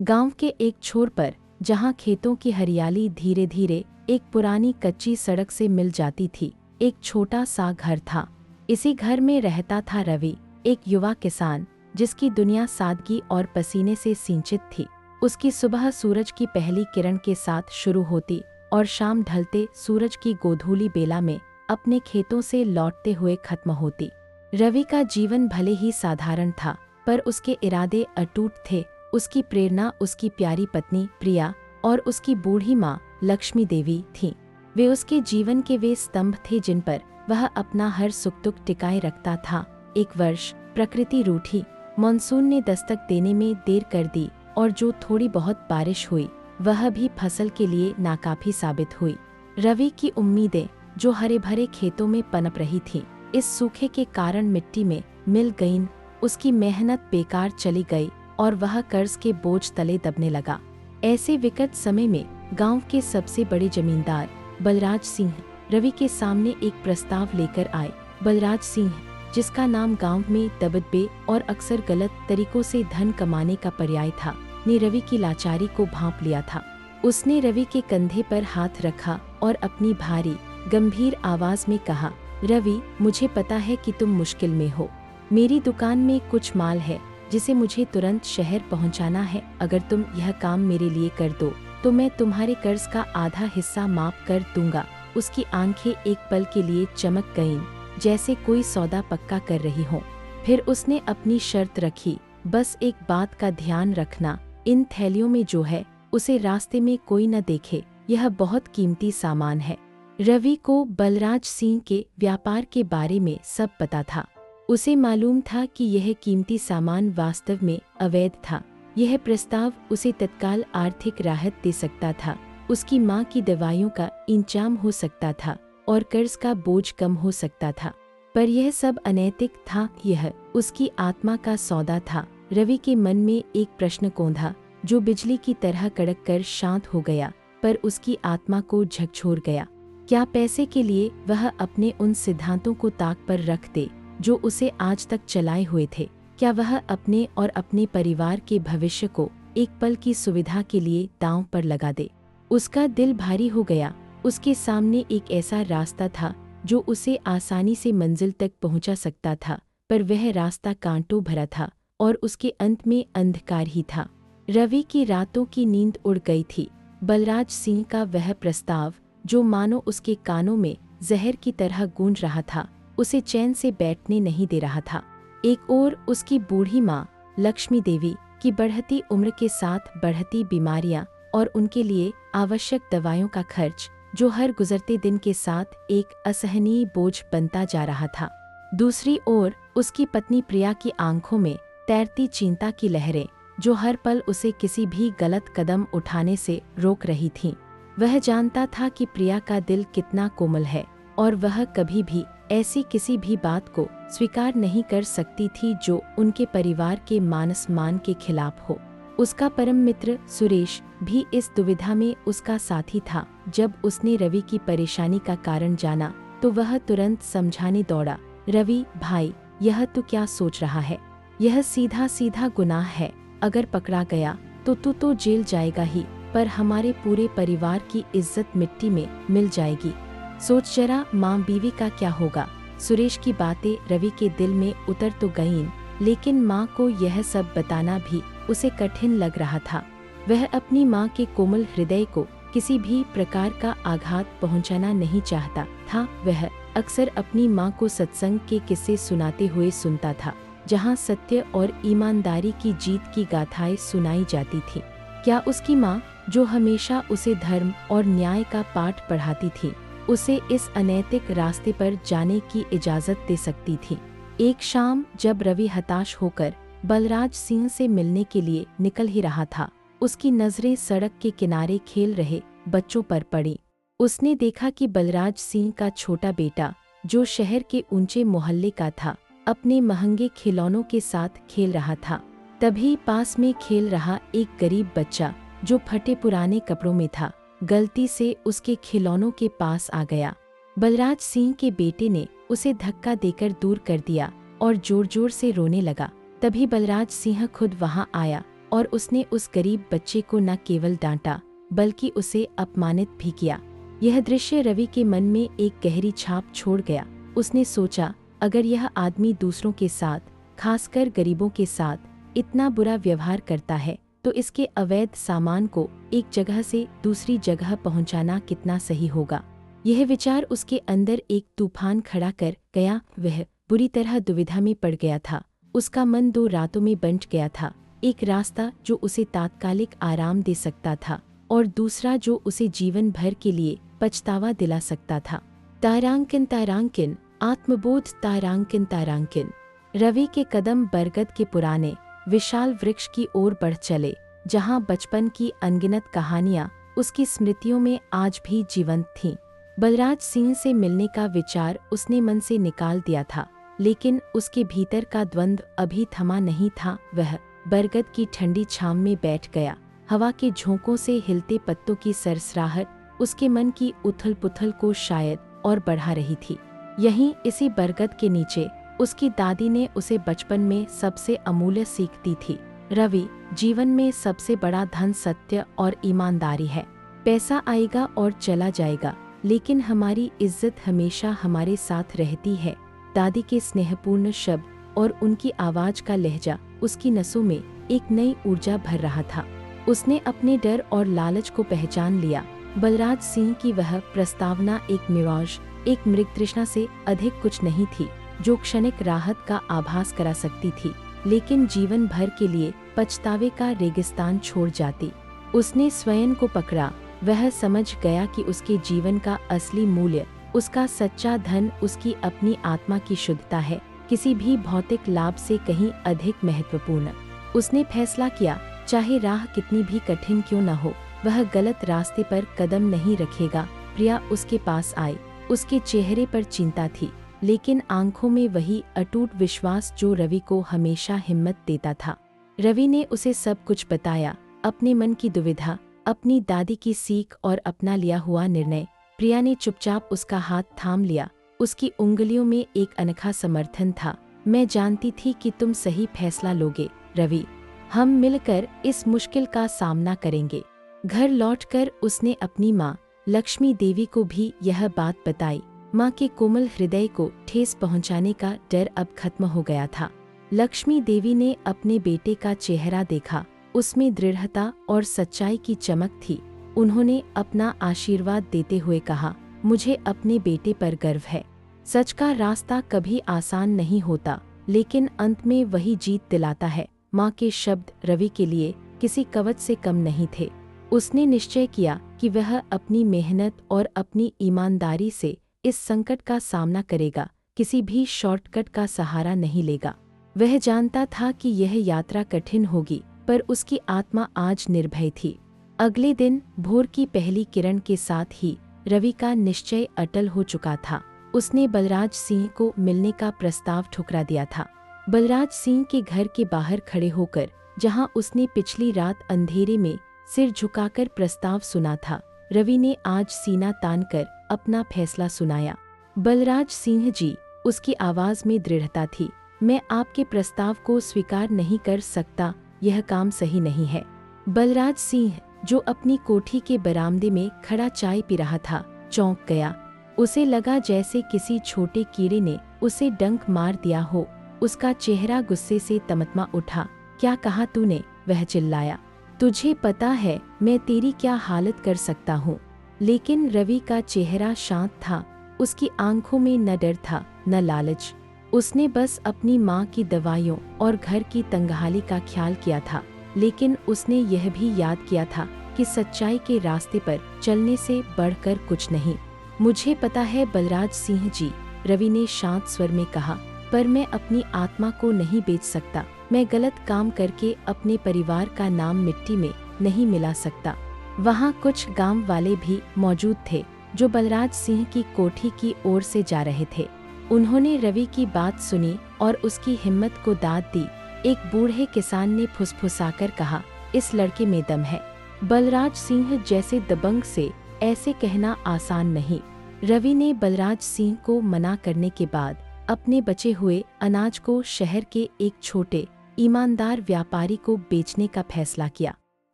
गांव के एक छोर पर, जहां खेतों की हरियाली धीरे धीरे एक पुरानी कच्ची सड़क से मिल जाती थी, एक छोटा सा घर था। इसी घर में रहता था रवि, एक युवा किसान जिसकी दुनिया सादगी और पसीने से सिंचित थी। उसकी सुबह सूरज की पहली किरण के साथ शुरू होती और शाम ढलते सूरज की गोधूली बेला में अपने खेतों से लौटते हुए खत्म होती। रवि का जीवन भले ही साधारण था, पर उसके इरादे अटूट थे। उसकी प्रेरणा उसकी प्यारी पत्नी प्रिया और उसकी बूढ़ी माँ लक्ष्मी देवी थीं। वे उसके जीवन के वे स्तंभ थे जिन पर वह अपना हर सुख दुख टिकाए रखता था। एक वर्ष प्रकृति रूठी, मानसून ने दस्तक देने में देर कर दी और जो थोड़ी बहुत बारिश हुई वह भी फसल के लिए नाकाफी साबित हुई। रवि की उम्मीदें जो हरे भरे खेतों में पनप रही थीं, इस सूखे के कारण मिट्टी में मिल गईं। उसकी मेहनत बेकार चली गई और वह कर्ज के बोझ तले दबने लगा। ऐसे विकट समय में गांव के सबसे बड़े जमींदार बलराज सिंह रवि के सामने एक प्रस्ताव लेकर आए। बलराज सिंह, जिसका नाम गांव में दबदबे और अक्सर गलत तरीकों से धन कमाने का पर्याय था, ने रवि की लाचारी को भांप लिया था। उसने रवि के कंधे पर हाथ रखा और अपनी भारी गंभीर आवाज में कहा, रवि, मुझे पता है कि तुम मुश्किल में हो। मेरी दुकान में कुछ माल है जिसे मुझे तुरंत शहर पहुंचाना है। अगर तुम यह काम मेरे लिए कर दो तो मैं तुम्हारे कर्ज का आधा हिस्सा माफ कर दूंगा। उसकी आंखें एक पल के लिए चमक गईं, जैसे कोई सौदा पक्का कर रही हो। फिर उसने अपनी शर्त रखी, बस एक बात का ध्यान रखना, इन थैलियों में जो है उसे रास्ते में कोई न देखे। यह बहुत कीमती सामान है। रवि को बलराज सिंह के व्यापार के बारे में सब पता था। उसे मालूम था कि यह कीमती सामान वास्तव में अवैध था। यह प्रस्ताव उसे तत्काल आर्थिक राहत दे सकता था, उसकी माँ की दवाइयों का इंतजाम हो सकता था और कर्ज का बोझ कम हो सकता था। पर यह सब अनैतिक था। यह उसकी आत्मा का सौदा था। रवि के मन में एक प्रश्न कौंधा जो बिजली की तरह कड़क कर शांत हो गया, पर उसकी आत्मा को झकझोर गया। क्या पैसे के लिए वह अपने उन सिद्धांतों को ताक पर रख दे जो उसे आज तक चलाए हुए थे? क्या वह अपने और अपने परिवार के भविष्य को एक पल की सुविधा के लिए दांव पर लगा दे? उसका दिल भारी हो गया। उसके सामने एक ऐसा रास्ता था जो उसे आसानी से मंजिल तक पहुंचा सकता था, पर वह रास्ता कांटों भरा था और उसके अंत में अंधकार ही था। रवि की रातों की नींद उड़ गई थी। बलराज सिंह का वह प्रस्ताव, जो मानो उसके कानों में जहर की तरह गूंज रहा था, उसे चैन से बैठने नहीं दे रहा था। एक ओर उसकी बूढ़ी माँ लक्ष्मी देवी की बढ़ती उम्र के साथ बढ़ती बीमारियां और उनके लिए आवश्यक दवाइयों का खर्च, जो हर गुजरते दिन के साथ एक असहनीय बोझ बनता जा रहा था। दूसरी ओर उसकी पत्नी प्रिया की आंखों में तैरती चिंता की लहरें, जो हर पल उसे किसी भी गलत कदम उठाने से रोक रही थीं। वह जानता था कि प्रिया का दिल कितना कोमल है और वह कभी भी ऐसी किसी भी बात को स्वीकार नहीं कर सकती थी जो उनके परिवार के मान सम्मान के खिलाफ हो। उसका परम मित्र सुरेश भी इस दुविधा में उसका साथी था। जब उसने रवि की परेशानी का कारण जाना तो वह तुरंत समझाने दौड़ा, रवि भाई, यह तो क्या सोच रहा है? यह सीधा सीधा गुनाह है। अगर पकड़ा गया तो तू तो जेल जाएगा ही, पर हमारे पूरे परिवार की इज्जत मिट्टी में मिल जाएगी। सोच जरा, माँ बीवी का क्या होगा? सुरेश की बातें रवि के दिल में उतर तो गईं, लेकिन माँ को यह सब बताना भी उसे कठिन लग रहा था। वह अपनी माँ के कोमल हृदय को किसी भी प्रकार का आघात पहुँचाना नहीं चाहता था। वह अक्सर अपनी माँ को सत्संग के किस्से सुनाते हुए सुनता था, जहाँ सत्य और ईमानदारी की जीत की गाथाएं सुनाई जाती थी। क्या उसकी माँ, जो हमेशा उसे धर्म और न्याय का पाठ पढ़ाती थी, उसे इस अनैतिक रास्ते पर जाने की इजाजत दे सकती थी? एक शाम जब रवि हताश होकर बलराज सिंह से मिलने के लिए निकल ही रहा था, उसकी नजरें सड़क के किनारे खेल रहे बच्चों पर पड़ी। उसने देखा कि बलराज सिंह का छोटा बेटा, जो शहर के ऊंचे मोहल्ले का था, अपने महंगे खिलौनों के साथ खेल रहा था। तभी पास में खेल रहा एक गरीब बच्चा, जो फटे पुराने कपड़ों में था, गलती से उसके खिलौनों के पास आ गया। बलराज सिंह के बेटे ने उसे धक्का देकर दूर कर दिया और जोर जोर से रोने लगा। तभी बलराज सिंह खुद वहां आया और उसने उस गरीब बच्चे को न केवल डांटा बल्कि उसे अपमानित भी किया। यह दृश्य रवि के मन में एक गहरी छाप छोड़ गया। उसने सोचा, अगर यह आदमी दूसरों के साथ, खासकर गरीबों के साथ, इतना बुरा व्यवहार करता है तो इसके अवैध सामान को एक जगह से दूसरी जगह पहुंचाना कितना सही होगा। यह विचार उसके अंदर एक तूफान खड़ा कर गया। वह बुरी तरह दुविधा में पड़ गया था। उसका मन दो रातों में बंट गया था। एक रास्ता जो उसे तात्कालिक आराम दे सकता था और दूसरा जो उसे जीवन भर के लिए पछतावा दिला सकता था। तारांकिन तारांकिन, आत्मबोध तारांकिन तारांकिन। रवि के कदम बरगद के पुराने विशाल वृक्ष की ओर बढ़ चले, जहां बचपन की अनगिनत कहानियां उसकी स्मृतियों में आज भी जीवंत थीं। बलराज सिंह से मिलने का विचार उसने मन से निकाल दिया था, लेकिन उसके भीतर का द्वंद्व अभी थमा नहीं था। वह बरगद की ठंडी छांव में बैठ गया। हवा के झोंकों से हिलते पत्तों की सरसराहट उसके मन की उथल-पुथल को शायद और बढ़ा रही थी। यहीं इसी बरगद के नीचे उसकी दादी ने उसे बचपन में सबसे अमूल्य सीख दी थी। रवि, जीवन में सबसे बड़ा धन सत्य और ईमानदारी है। पैसा आएगा और चला जाएगा, लेकिन हमारी इज्जत हमेशा हमारे साथ रहती है। दादी के स्नेहपूर्ण शब्द और उनकी आवाज का लहजा उसकी नसों में एक नई ऊर्जा भर रहा था। उसने अपने डर और लालच को पहचान लिया। बलराज सिंह की वह प्रस्तावना एक मिराज, एक मृगतृष्णा से अधिक कुछ नहीं थी, जो क्षणिक राहत का आभास करा सकती थी, लेकिन जीवन भर के लिए पछतावे का रेगिस्तान छोड़ जाती। उसने स्वयं को पकड़ा। वह समझ गया कि उसके जीवन का असली मूल्य, उसका सच्चा धन उसकी अपनी आत्मा की शुद्धता है, किसी भी भौतिक लाभ से कहीं अधिक महत्वपूर्ण। उसने फैसला किया, चाहे राह कितनी भी कठिन क्यों न हो, वह गलत रास्ते पर कदम नहीं रखेगा। प्रिया उसके पास आई। उसके चेहरे पर चिंता थी, लेकिन आंखों में वही अटूट विश्वास जो रवि को हमेशा हिम्मत देता था। रवि ने उसे सब कुछ बताया, अपने मन की दुविधा, अपनी दादी की सीख और अपना लिया हुआ निर्णय। प्रिया ने चुपचाप उसका हाथ थाम लिया। उसकी उंगलियों में एक अनोखा समर्थन था। मैं जानती थी कि तुम सही फैसला लोगे रवि। हम मिलकर इस मुश्किल का सामना करेंगे। घर लौटकर उसने अपनी माँ लक्ष्मी देवी को भी यह बात बताई। माँ के कोमल हृदय को ठेस पहुँचाने का डर अब खत्म हो गया था। लक्ष्मी देवी ने अपने बेटे का चेहरा देखा। उसमें दृढ़ता और सच्चाई की चमक थी। उन्होंने अपना आशीर्वाद देते हुए कहा, मुझे अपने बेटे पर गर्व है। सच का रास्ता कभी आसान नहीं होता, लेकिन अंत में वही जीत दिलाता है। माँ के शब्द रवि के लिए किसी कवच से कम नहीं थे। उसने निश्चय किया कि वह अपनी मेहनत और अपनी ईमानदारी से इस संकट का सामना करेगा, किसी भी शॉर्टकट का सहारा नहीं लेगा। वह जानता था कि यह यात्रा कठिन होगी, पर उसकी आत्मा आज निर्भय थी। अगले दिन भोर की पहली किरण के साथ ही रवि का निश्चय अटल हो चुका था। उसने बलराज सिंह को मिलने का प्रस्ताव ठुकरा दिया था। बलराज सिंह के घर के बाहर खड़े होकर, जहां उसने पिछली रात अंधेरे में सिर झुकाकर प्रस्ताव सुना था, रवि ने आज सीना तानकर अपना फैसला सुनाया। बलराज सिंह जी, उसकी आवाज में दृढ़ता थी, मैं आपके प्रस्ताव को स्वीकार नहीं कर सकता। यह काम सही नहीं है। बलराज सिंह, जो अपनी कोठी के बरामदे में खड़ा चाय पी रहा था, चौंक गया। उसे लगा जैसे किसी छोटे कीड़े ने उसे डंक मार दिया हो। उसका चेहरा गुस्से से तमतमा उठा। क्या कहा तूने? वह चिल्लाया। तुझे पता है मैं तेरी क्या हालत कर सकता हूँ। लेकिन रवि का चेहरा शांत था। उसकी आंखों में न डर था न लालच। उसने बस अपनी माँ की दवाइयों और घर की तंगहाली का ख्याल किया था, लेकिन उसने यह भी याद किया था कि सच्चाई के रास्ते पर चलने से बढ़कर कुछ नहीं। मुझे पता है बलराज सिंह जी, रवि ने शांत स्वर में कहा, पर मैं अपनी आत्मा को नहीं बेच सकता। मैं गलत काम करके अपने परिवार का नाम मिट्टी में नहीं मिला सकता। वहाँ कुछ गांव वाले भी मौजूद थे जो बलराज सिंह की कोठी की ओर से जा रहे थे। उन्होंने रवि की बात सुनी और उसकी हिम्मत को दाद दी। एक बूढ़े किसान ने फुसफुसाकर कहा, इस लड़के में दम है। बलराज सिंह जैसे दबंग से ऐसे कहना आसान नहीं। रवि ने बलराज सिंह को मना करने के बाद अपने बचे हुए अनाज को शहर के एक छोटे ईमानदार व्यापारी को बेचने का फैसला किया।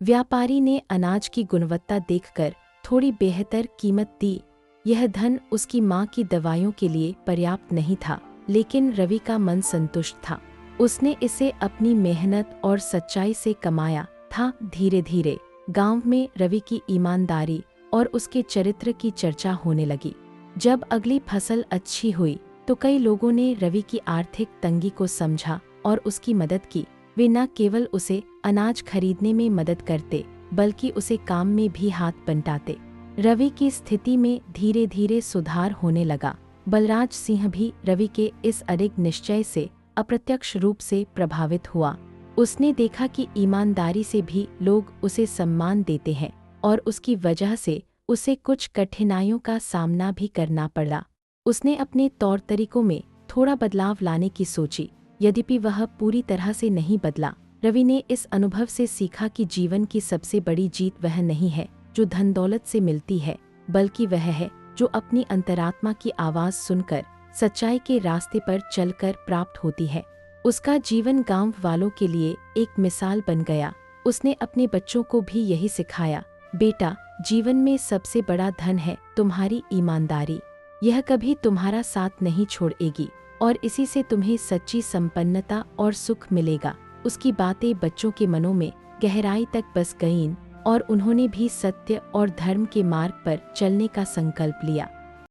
व्यापारी ने अनाज की गुणवत्ता देखकर थोड़ी बेहतर कीमत दी। यह धन उसकी माँ की दवाइयों के लिए पर्याप्त नहीं था, लेकिन रवि का मन संतुष्ट था। उसने इसे अपनी मेहनत और सच्चाई से कमाया था। धीरे धीरे गांव में रवि की ईमानदारी और उसके चरित्र की चर्चा होने लगी। जब अगली फसल अच्छी हुई तो कई लोगों ने रवि की आर्थिक तंगी को समझा और उसकी मदद की। वे न केवल उसे अनाज खरीदने में मदद करते, बल्कि उसे काम में भी हाथ बंटाते। रवि की स्थिति में धीरे धीरे सुधार होने लगा। बलराज सिंह भी रवि के इस अडिग निश्चय से अप्रत्यक्ष रूप से प्रभावित हुआ। उसने देखा कि ईमानदारी से भी लोग उसे सम्मान देते हैं और उसकी वजह से उसे कुछ कठिनाइयों का सामना भी करना पड़ा। उसने अपने तौर तरीकों में थोड़ा बदलाव लाने की सोची, यद्यपि वह पूरी तरह से नहीं बदला। रवि ने इस अनुभव से सीखा कि जीवन की सबसे बड़ी जीत वह नहीं है जो धन दौलत से मिलती है, बल्कि वह है जो अपनी अंतरात्मा की आवाज़ सुनकर सच्चाई के रास्ते पर चलकर प्राप्त होती है। उसका जीवन गांव वालों के लिए एक मिसाल बन गया। उसने अपने बच्चों को भी यही सिखाया, बेटा, जीवन में सबसे बड़ा धन है तुम्हारी ईमानदारी। यह कभी तुम्हारा साथ नहीं छोड़ेगी और इसी से तुम्हें सच्ची संपन्नता और सुख मिलेगा। उसकी बातें बच्चों के मनों में गहराई तक बस गईं और उन्होंने भी सत्य और धर्म के मार्ग पर चलने का संकल्प लिया।